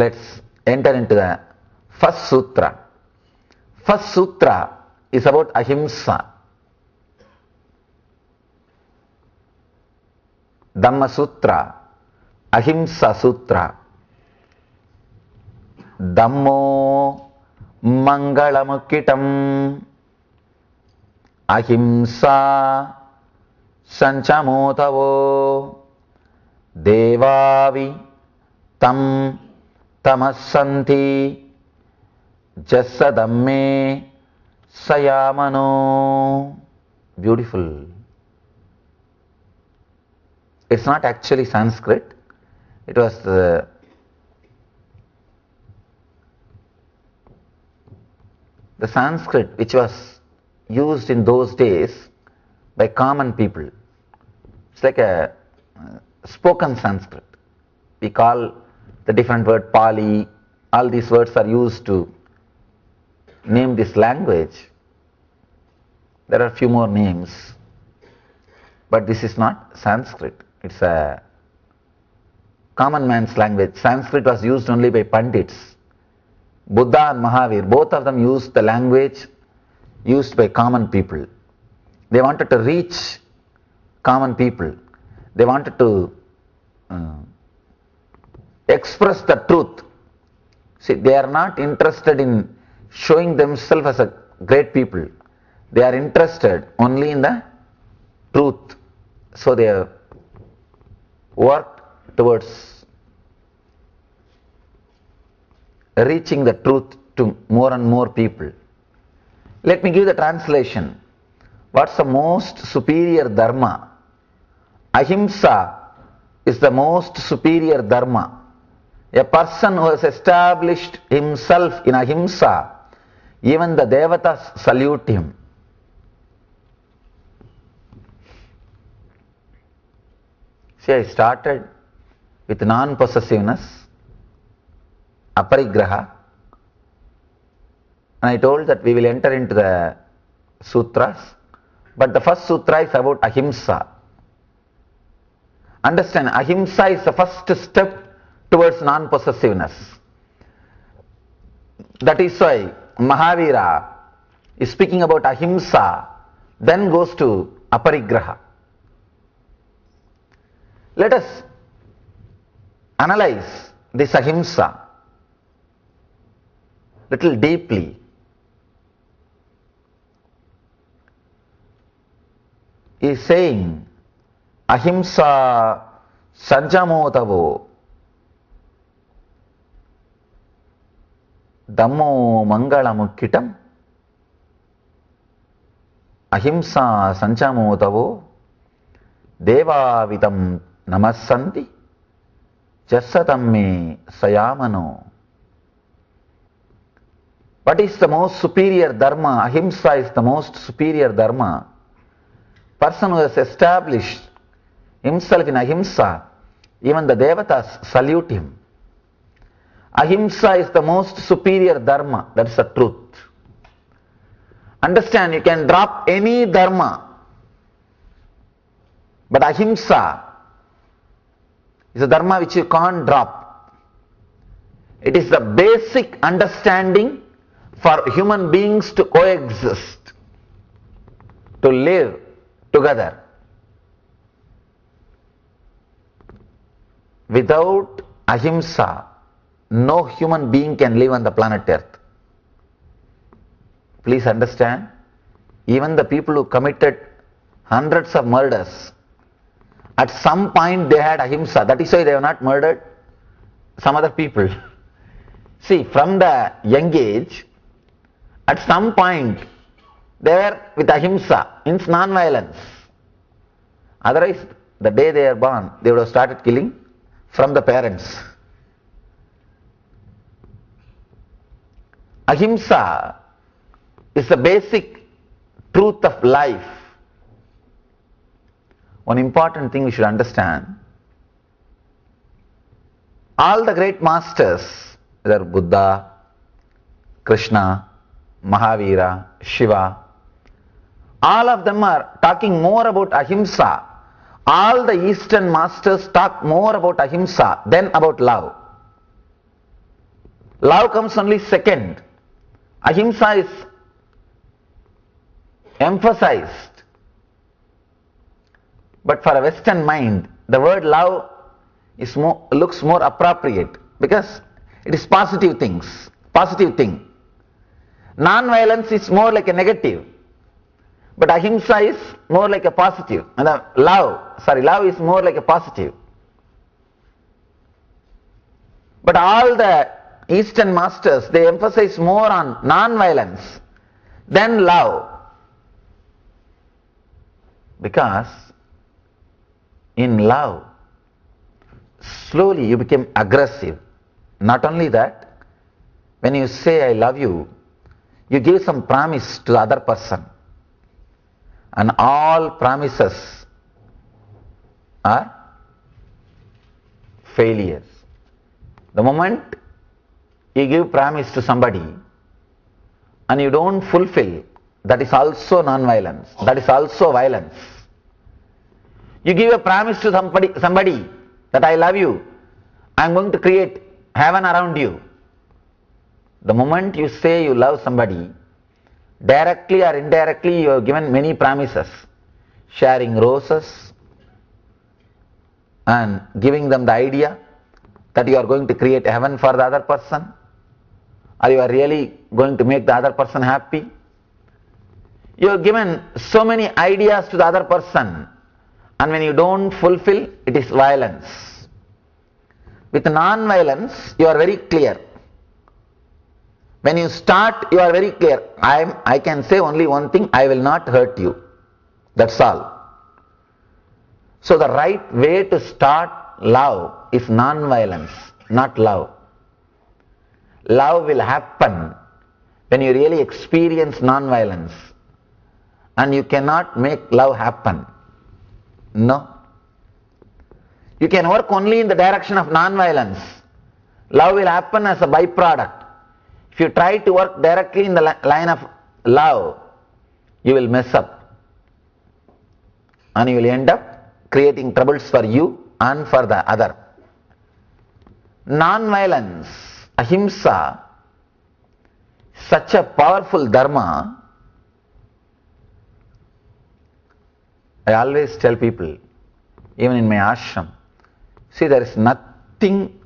Let's enter into the first sutra. First sutra is about ahimsa. Dhamma Sutra, Ahimsa Sutra. Dhammo Mangalamukitam Ahimsa Sanchamotavo Devavi Tam Tamassanti Jasadamme Sayamano. Beautiful. It's not actually Sanskrit. It was the Sanskrit which was used in those days by common people. It's like a spoken Sanskrit. We call the different word Pali. All these words are used to name this language. There are a few more names, but this is not Sanskrit. It's a common man's language. Sanskrit was used only by Pandits. Buddha and Mahavir, both of them used the language used by common people. They wanted to reach common people. They wanted to express the truth. See, they are not interested in showing themselves as a great people. They are interested only in the truth. So they have worked towards reaching the truth to more and more people. Let me give the translation. What's the most superior dharma? Ahimsa is the most superior dharma. A person who has established himself in ahimsa, even the devatas salute him. See, I started with non-possessiveness, aparigraha, and I told that we will enter into the sutras, but the first sutra is about ahimsa. Understand, ahimsa is the first step towards non-possessiveness. That is why Mahavira is speaking about ahimsa, then goes to aparigraha. Let us analyze this ahimsa little deeply. He is saying ahimsa sanjamotavo dhammo mangalamukitam ahimsa sanjamotavo devavitam namassanti jasadamme sayamano. What is the most superior dharma? Ahimsa is the most superior dharma. Person who has established himself in ahimsa, even the devatas salute him. Ahimsa is the most superior dharma, that is the truth. Understand, you can drop any dharma, but ahimsa is a dharma which you can't drop. It is the basic understanding for human beings to coexist, to live together. Without ahimsa, no human being can live on the planet Earth. Please understand, even the people who committed hundreds of murders, at some point they had ahimsa. That is why they have not murdered some other people. See, from the young age, at some point they were with ahimsa, means non-violence. Otherwise, the day they are born, they would have started killing from the parents. Ahimsa is the basic truth of life. One important thing we should understand, all the great masters, whether Buddha, Krishna, Mahavira, Shiva, all of them are talking more about ahimsa. All the Eastern masters talk more about ahimsa than about love. Love comes only second. Ahimsa is emphasized. But for a Western mind, the word love looks more appropriate because it is positive thing. Non-violence is more like a negative, but ahimsa is more like a positive. And love is more like a positive. But all the Eastern masters, they emphasize more on non-violence than love. Because in love, slowly you become aggressive. Not only that, when you say I love you, you give some promise to the other person. And all promises are failures. The moment you give promise to somebody and you don't fulfill, that is also non-violence. That is also violence. You give a promise to somebody that I love you, I am going to create heaven around you. The moment you say you love somebody, directly or indirectly you have given many promises, sharing roses and giving them the idea that you are going to create heaven for the other person, or you are really going to make the other person happy. You have given so many ideas to the other person, and when you don't fulfill, it is violence. With non-violence, you are very clear. When you start, you are very clear. I can say only one thing, I will not hurt you. That's all. So the right way to start love is non-violence, not love. Love will happen when you really experience non-violence. And you cannot make love happen. No. You can work only in the direction of non-violence. Love will happen as a byproduct. If you try to work directly in the line of love, you will mess up. And you will end up creating troubles for you and for the other. Non-violence, ahimsa, such a powerful dharma. I always tell people, even in my ashram, see, there is nothing,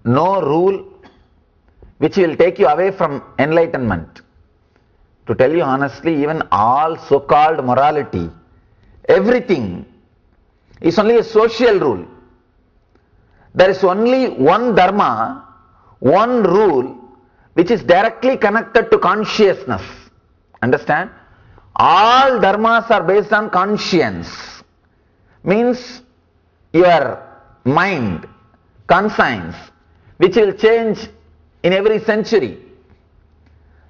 no rule which will take you away from enlightenment. To tell you honestly, even all so-called morality, everything is only a social rule. There is only one dharma, one rule which is directly connected to consciousness. Understand? All dharmas are based on conscience. Means your mind, conscience, which will change in every century.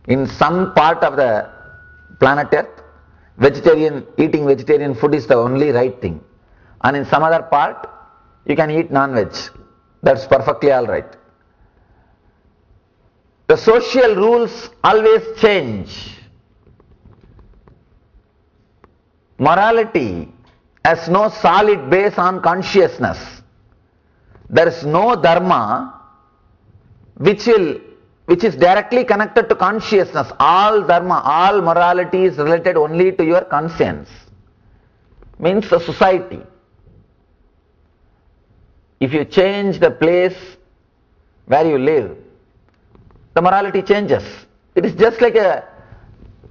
In some part of the planet Earth, eating vegetarian food is the only right thing. And in some other part, you can eat non-veg. That's perfectly alright. The social rules always change. Morality has no solid base on consciousness. There is no dharma which is directly connected to consciousness. All dharma, all morality is related only to your conscience. Means the society. If you change the place where you live, the morality changes. It is just like a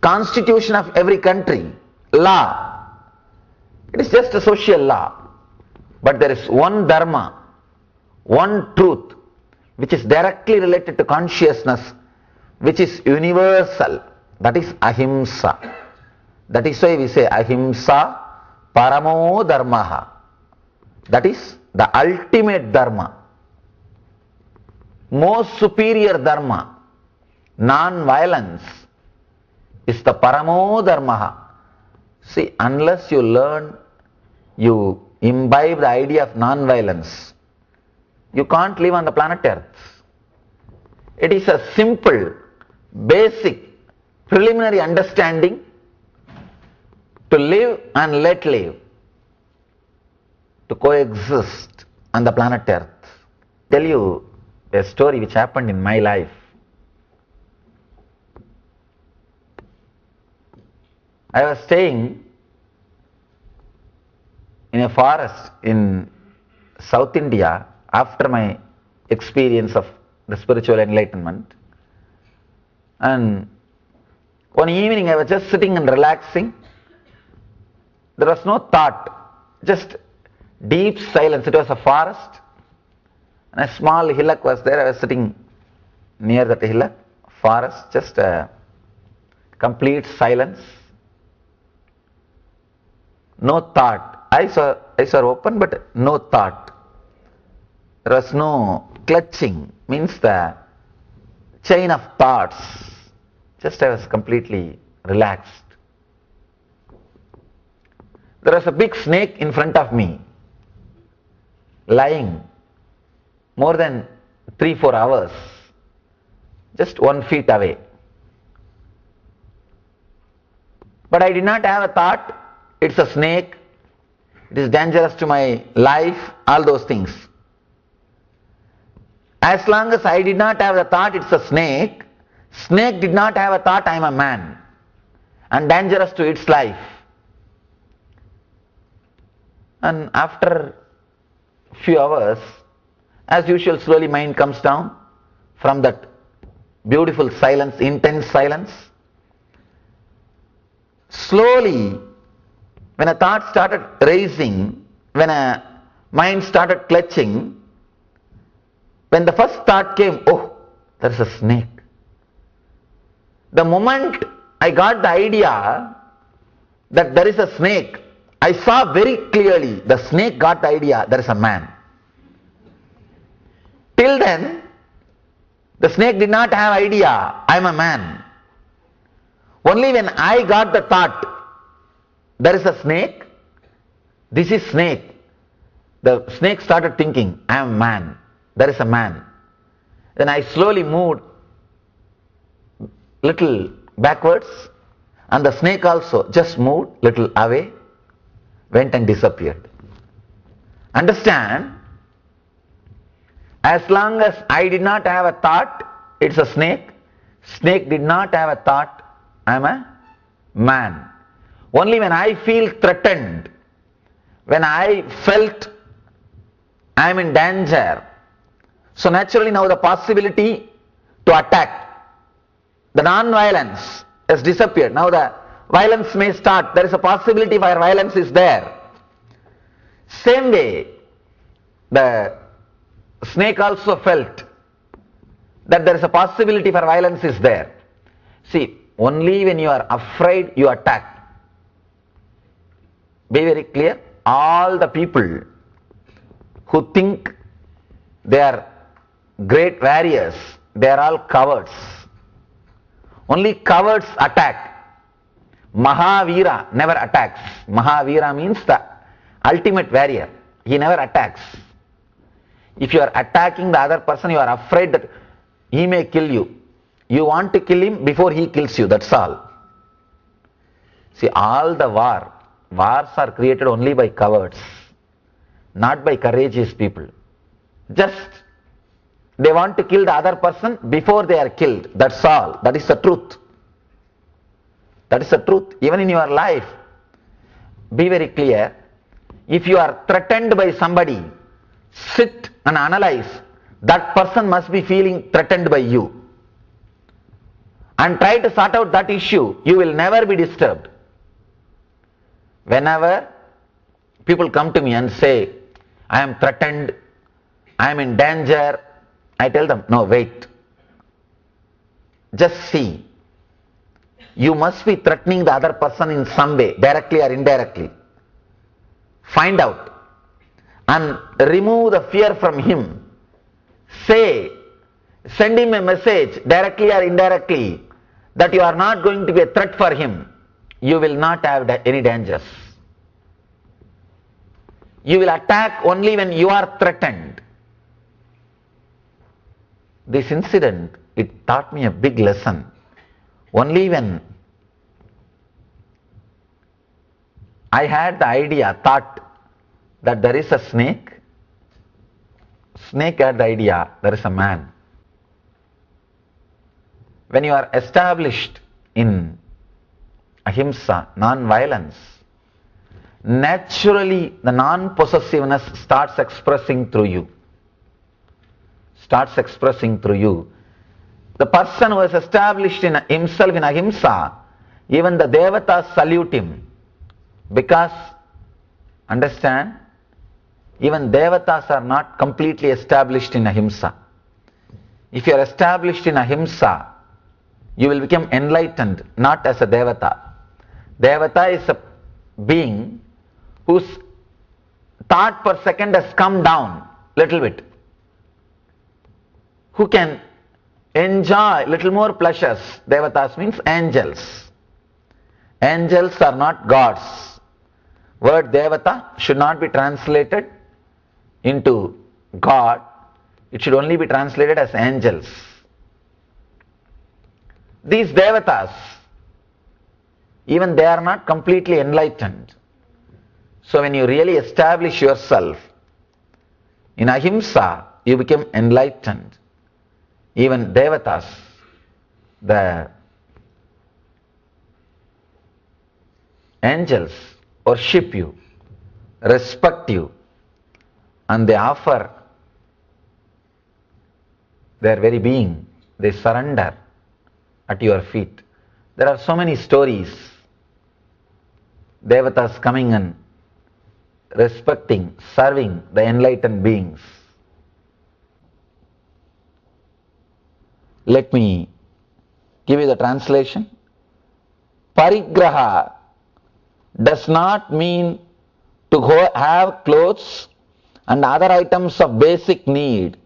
constitution of every country, law. It is just a social law. But there is one dharma, one truth, which is directly related to consciousness, which is universal. That is ahimsa. That is why we say ahimsa paramo dharmaha. That is the ultimate dharma, most superior dharma. Non-violence is the paramo dharmaha. See, unless you learn, you imbibe the idea of non-violence, you can't live on the planet Earth. It is a simple, basic, preliminary understanding to live and let live, to coexist on the planet Earth. tell you a story which happened in my life. I was staying in a forest in South India after my experience of the spiritual enlightenment, and one evening I was just sitting and relaxing. There was no thought, just deep silence. It was a forest and a small hillock was there. I was sitting near that hillock, forest, just a complete silence. No thought. Eyes were open but no thought. There was no clutching, means the chain of thoughts. Just I was completely relaxed. There was a big snake in front of me, lying more than 3-4 hours, just 1 feet away. But I did not have a thought, it's a snake, it is dangerous to my life, all those things. As long as I did not have the thought, it's a snake, snake did not have a thought, I am a man, and dangerous to its life. And after few hours, as usual, slowly mind comes down from that beautiful silence, intense silence. Slowly, when a thought started raising, when a mind started clutching, when the first thought came, oh, there's a snake. The moment I got the idea that there is a snake, I saw very clearly the snake got the idea there is a man. Till then, the snake did not have idea I am a man. Only when I got the thought there is a snake, this is snake, the snake started thinking I am a man, there is a man. Then I slowly moved little backwards and the snake also just moved little away, went and disappeared. Understand, as long as I did not have a thought, it's a snake. Snake did not have a thought, I am a man. Only when I feel threatened, when I felt I am in danger, so naturally now the possibility to attack, the non-violence has disappeared. Now the violence may start. There is a possibility where violence is there. Same way, the snake also felt that there is a possibility for violence is there. See, only when you are afraid you attack. Be very clear, all the people who think they are great warriors, they are all cowards. Only cowards attack. Mahavira never attacks. Mahavira means the ultimate warrior. He never attacks. If you are attacking the other person, you are afraid that he may kill you. You want to kill him before he kills you, that's all. See, all the wars are created only by cowards, not by courageous people. Just they want to kill the other person before they are killed, that's all. That is the truth. That is the truth. Even in your life, be very clear. If you are threatened by somebody, sit and analyze. That person must be feeling threatened by you. And try to sort out that issue. You will never be disturbed. Whenever people come to me and say, I am threatened, I am in danger, I tell them, no, wait. Just see. You must be threatening the other person in some way, directly or indirectly. Find out and remove the fear from him. Say, send him a message, directly or indirectly, that you are not going to be a threat for him. You will not have any dangers. You will attack only when you are threatened. This incident, it taught me a big lesson. Only when I had the idea, thought that there is a snake, snake had the idea, there is a man. When you are established in ahimsa, non-violence, naturally the non-possessiveness starts expressing through you. The person who is established in himself in ahimsa, even the devatas salute him. Because, understand, even devatas are not completely established in ahimsa. If you are established in ahimsa, you will become enlightened, not as a devata. Devata is a being whose thought per second has come down little bit, who can enjoy little more pleasures. Devatas means angels. Angels are not gods. Word devata should not be translated into God. It should only be translated as angels. These devatas, even they are not completely enlightened. So when you really establish yourself in ahimsa, you become enlightened. Even devatas, the angels, worship you, respect you, and they offer their very being, they surrender at your feet. There are so many stories, devatas coming and respecting, serving the enlightened beings. Let me give you the translation. Parigraha does not mean to have clothes and other items of basic need,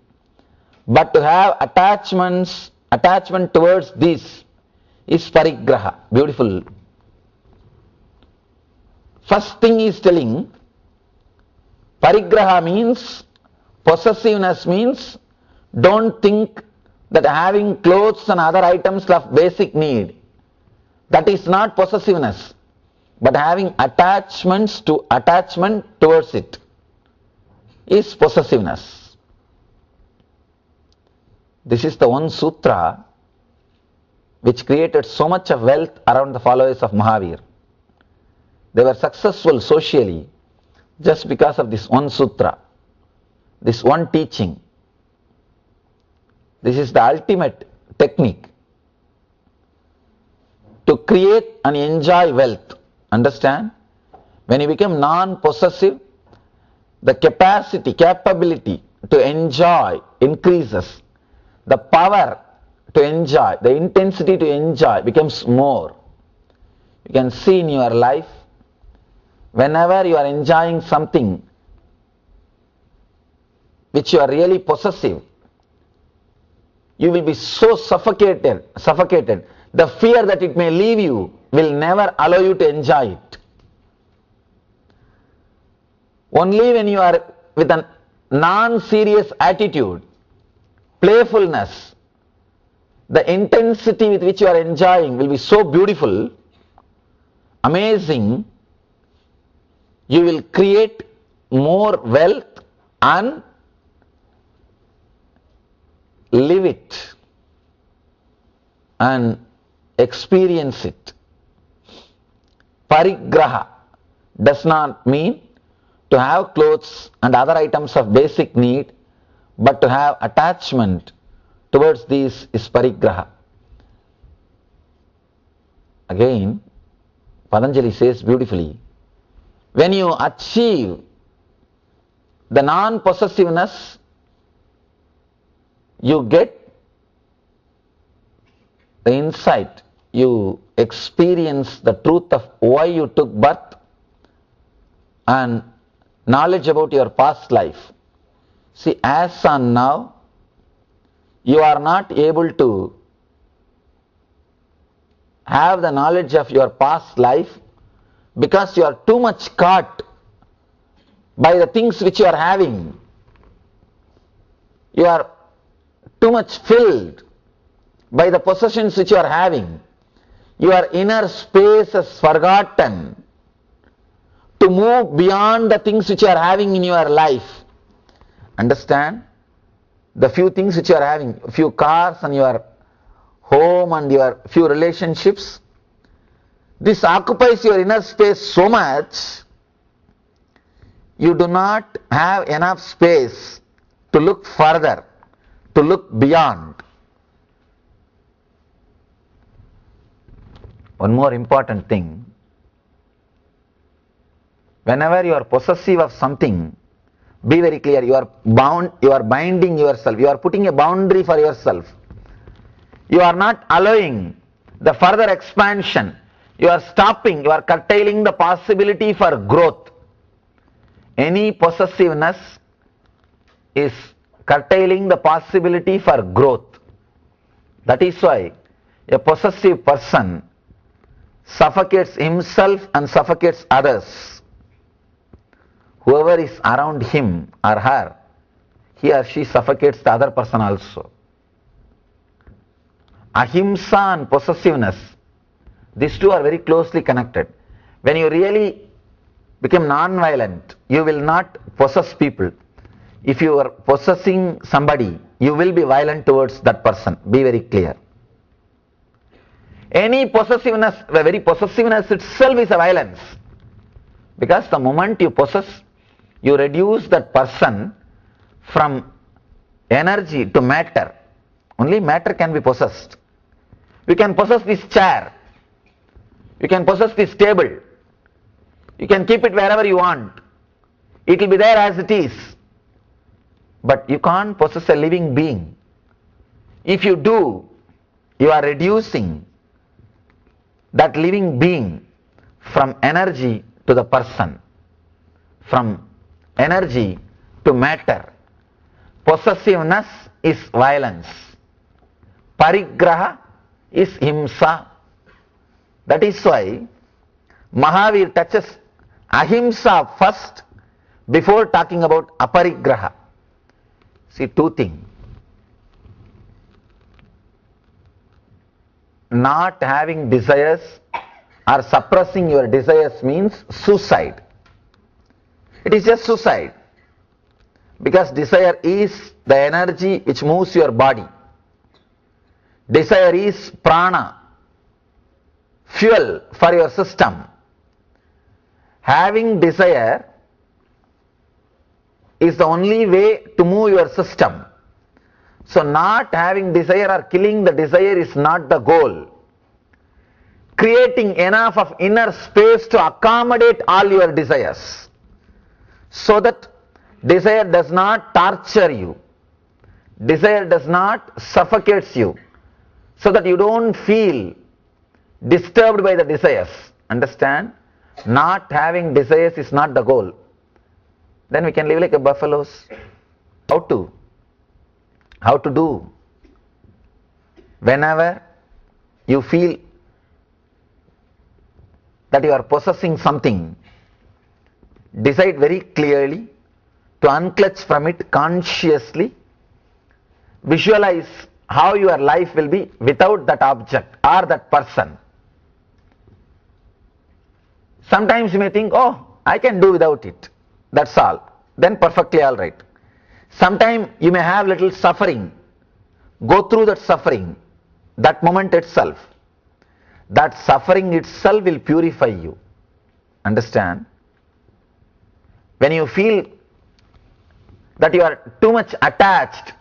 but to have attachment towards this is parigraha. Beautiful. First thing he is telling, parigraha means, possessiveness means, don't think that having clothes and other items of basic need, that is not possessiveness, but having attachment towards it is possessiveness. This is the one sutra which created so much of wealth around the followers of Mahavir. They were successful socially just because of this one sutra, this one teaching. This is the ultimate technique to create and enjoy wealth. Understand? When you become non-possessive, the capability to enjoy increases. The power to enjoy, the intensity to enjoy becomes more. You can see in your life, whenever you are enjoying something which you are really possessive, you will be so suffocated. The fear that it may leave you will never allow you to enjoy it. Only when you are with a non-serious attitude, playfulness, the intensity with which you are enjoying will be so beautiful, amazing, you will create more wealth and live it and experience it. Parigraha does not mean to have clothes and other items of basic need, but to have attachment towards these is parigraha. Again, Patanjali says beautifully, when you achieve the non-possessiveness, you get the insight, you experience the truth of why you took birth and knowledge about your past life. See, as on now, you are not able to have the knowledge of your past life because you are too much caught by the things which you are having. You are too much filled by the possessions which you are having. Your inner space is forgotten to move beyond the things which you are having in your life. Understand? the few things which you are having, few cars and your home and your few relationships, this occupies your inner space so much, you do not have enough space to look further, to look beyond. One more important thing, whenever you are possessive of something, be very clear, you are binding yourself, you are putting a boundary for yourself. You are not allowing the further expansion. You are stopping, you are curtailing the possibility for growth. Any possessiveness is curtailing the possibility for growth. That is why a possessive person suffocates himself and suffocates others. Whoever is around him or her, he or she suffocates the other person also. Ahimsa and possessiveness, these two are very closely connected. When you really become non-violent, you will not possess people. If you are possessing somebody, you will be violent towards that person. Be very clear. Any possessiveness, the very possessiveness itself is a violence. Because the moment you possess, you reduce that person from energy to matter. Only matter can be possessed. You can possess this chair. You can possess this table. You can keep it wherever you want. It will be there as it is. But you can't possess a living being. If you do, you are reducing that living being from energy to the person, from energy to matter. Possessiveness is violence. Parigraha is himsa. That is why Mahavir touches ahimsa first before talking about aparigraha. See, two things. Not having desires or suppressing your desires means suicide. It is just suicide. Because desire is the energy which moves your body. Desire is prana, fuel for your system. Having desire is the only way to move your system. So not having desire or killing the desire is not the goal. Creating enough of inner space to accommodate all your desires, so that desire does not torture you, desire does not suffocate you, so that you don't feel disturbed by the desires. Understand? Not having desires is not the goal. Then we can live like a buffaloes. How to? How to do? Whenever you feel that you are possessing something, decide very clearly to unclutch from it consciously. Visualize how your life will be without that object or that person. Sometimes you may think, oh, I can do without it. That's all. Then perfectly all right. Sometimes you may have little suffering. Go through that suffering, that moment itself. That suffering itself will purify you. Understand? When you feel that you are too much attached,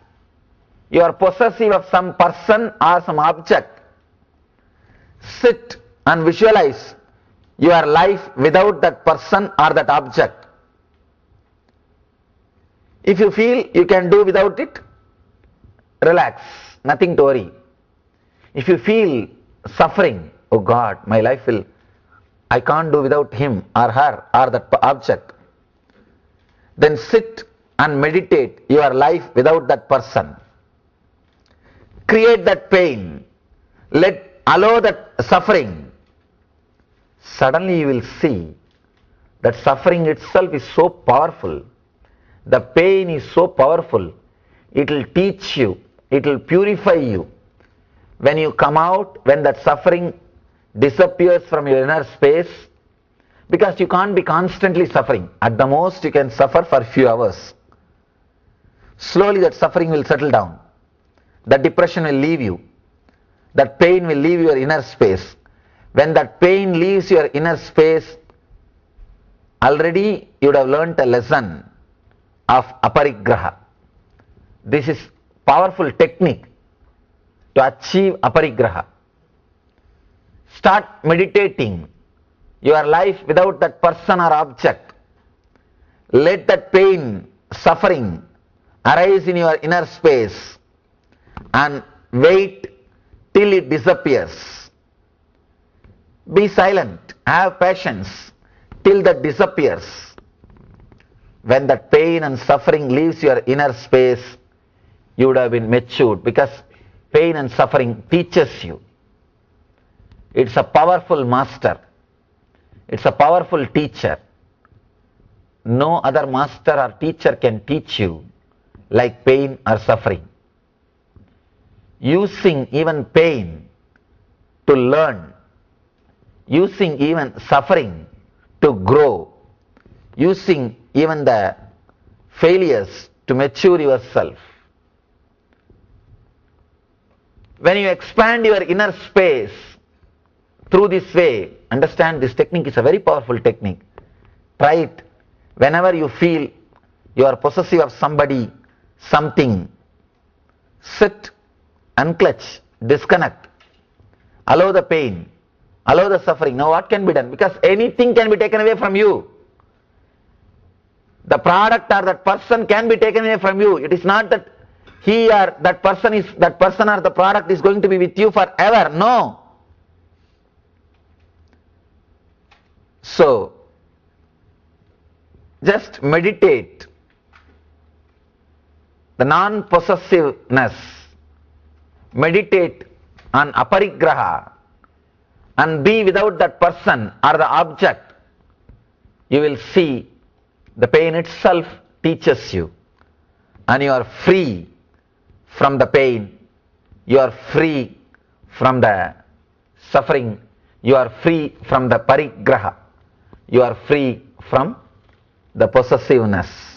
you are possessive of some person or some object, sit and visualize your life without that person or that object. If you feel you can do without it, relax, nothing to worry. If you feel suffering, oh God, my life will, I can't do without him or her or that object, then sit and meditate your life without that person. Create that pain, allow that suffering. Suddenly you will see that suffering itself is so powerful. The pain is so powerful. It will teach you, it will purify you. When you come out, when that suffering disappears from your inner space, because you can't be constantly suffering. At the most you can suffer for few hours. slowly that suffering will settle down. That depression will leave you. That pain will leave your inner space. When that pain leaves your inner space, already you would have learnt a lesson of aparigraha. This is powerful technique to achieve aparigraha. Start meditating your life without that person or object. Let that pain, suffering arise in your inner space and wait till it disappears. Be silent, have patience till that disappears. When that pain and suffering leaves your inner space, you would have been matured, because pain and suffering teaches you. It's a powerful master. It's a powerful teacher. No other master or teacher can teach you like pain or suffering. Using even pain to learn, using even suffering to grow, using even the failures to mature yourself. When you expand your inner space through this way, understand this technique is a very powerful technique. Try it. Whenever you feel you are possessive of somebody, something, sit, unclutch, disconnect, allow the pain, allow the suffering. Now what can be done? Because anything can be taken away from you. The product or that person can be taken away from you. It is not that he or that person or the product is going to be with you forever. No. So, just meditate the non-possessiveness, meditate on aparigraha, and be without that person or the object. You will see the pain itself teaches you, and you are free from the pain, you are free from the suffering, you are free from the parigraha, you are free from the possessiveness.